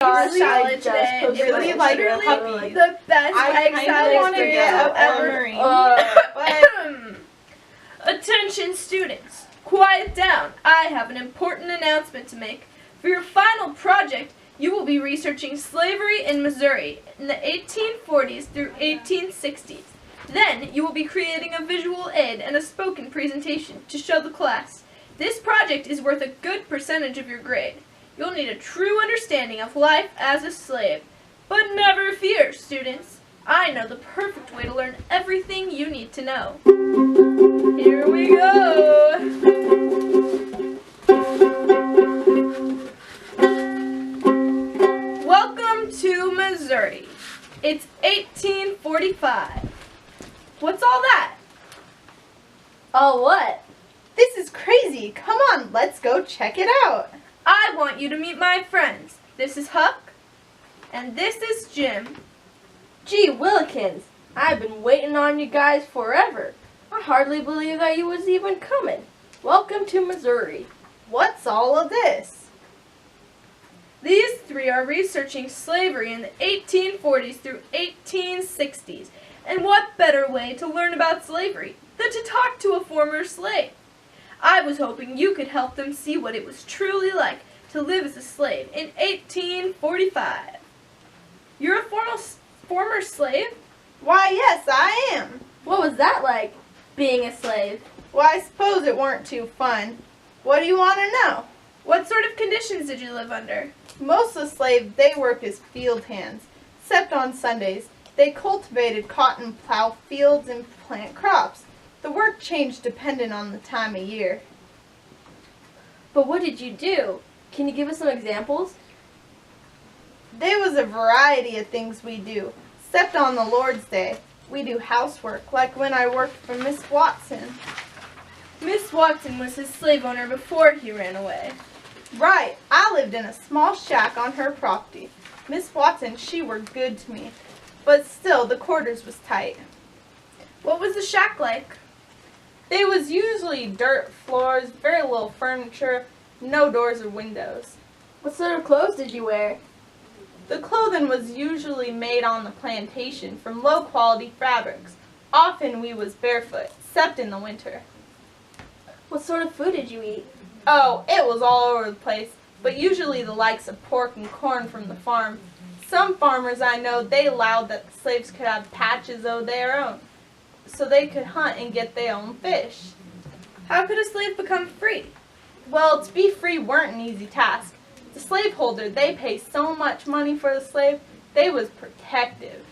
salad today. It was really like literally puppy. the best egg salad I've ever. Attention students, quiet down. I have an important announcement to make. For your final project, you will be researching slavery in Missouri in the 1840s through 1860s. Then, you will be creating a visual aid and a spoken presentation to show the class. This project is worth a good percentage of your grade. You'll need a true understanding of life as a slave. But never fear, students. I know the perfect way to learn everything you need to know. Here we go! Welcome to Missouri. It's 1845. What's all that? All what? This is crazy. Come on, let's go check it out. I want you to meet my friends. This is Huck, and this is Jim. Gee Willikins, I've been waiting on you guys forever. I hardly believe that you was even coming. Welcome to Missouri. What's all of this? These three are researching slavery in the 1840s through 1860s. And what better way to learn about slavery than to talk to a former slave? I was hoping you could help them see what it was truly like to live as a slave in 1845. You're a former slave? Why, yes, I am. What was that like, being a slave? Well, I suppose it weren't too fun. What do you want to know? What sort of conditions did you live under? Most of the slaves, they work as field hands, except on Sundays. They cultivated cotton, plow fields, and plant crops. The work changed dependent on the time of year. But what did you do? Can you give us some examples? There was a variety of things we do, except on the Lord's Day. We do housework, like when I worked for Miss Watson. Miss Watson was his slave owner before he ran away. Right, I lived in a small shack on her property. Miss Watson, she were good to me, but still the quarters was tight. What was the shack like? They was usually dirt floors, very little furniture, no doors or windows. What sort of clothes did you wear? The clothing was usually made on the plantation from low quality fabrics. Often we was barefoot, except in the winter. What sort of food did you eat? Oh, it was all over the place, but usually the likes of pork and corn from the farm. Some farmers I know, they allowed that the slaves could have patches of their own, so they could hunt and get their own fish. How could a slave become free? Well, to be free weren't an easy task. The slaveholder, they pay so much money for the slave, they was protective.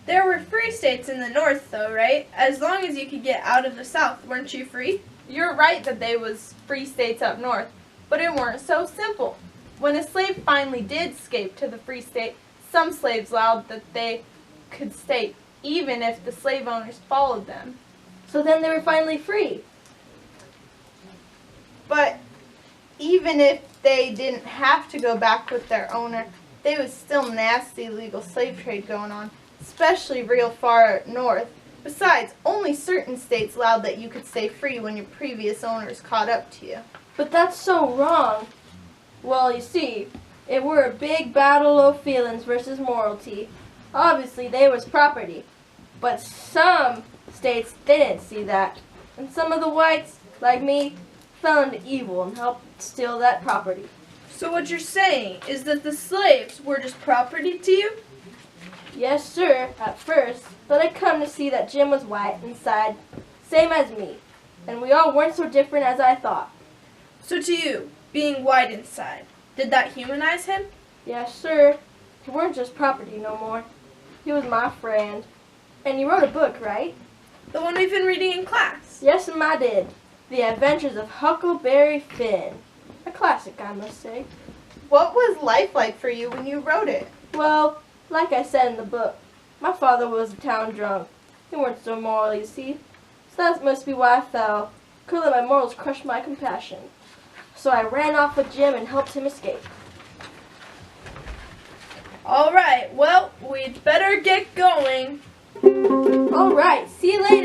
There were free states in the North, though, right? As long as you could get out of the South, weren't you free? You're right that they was free states up north, but it weren't so simple. When a slave finally did escape to the free state, some slaves allowed that they could stay, even if the slave owners followed them. So then they were finally free. But even if they didn't have to go back with their owner, there was still nasty illegal slave trade going on, especially real far north. Besides, only certain states allowed that you could stay free when your previous owners caught up to you. But that's so wrong. Well, you see, it were a big battle of feelings versus morality. Obviously, they was property. But some states didn't see that. And some of the whites, like me, fell into evil and helped steal that property. So what you're saying is that the slaves were just property to you? Yes, sir, at first. But I come to see that Jim was white inside, same as me. And we all weren't so different as I thought. So to you, being white inside, did that humanize him? Yes, sir. He weren't just property no more. He was my friend. And you wrote a book, right? The one we've been reading in class. Yes, I did. The Adventures of Huckleberry Finn. A classic, I must say. What was life like for you when you wrote it? Well, like I said in the book, my father was a town drunk. He weren't so moral, you see. So that must be why I fell. Couldn't let my morals crush my compassion. So I ran off with Jim and helped him escape. All right, well, we'd better get going. All right, see you later.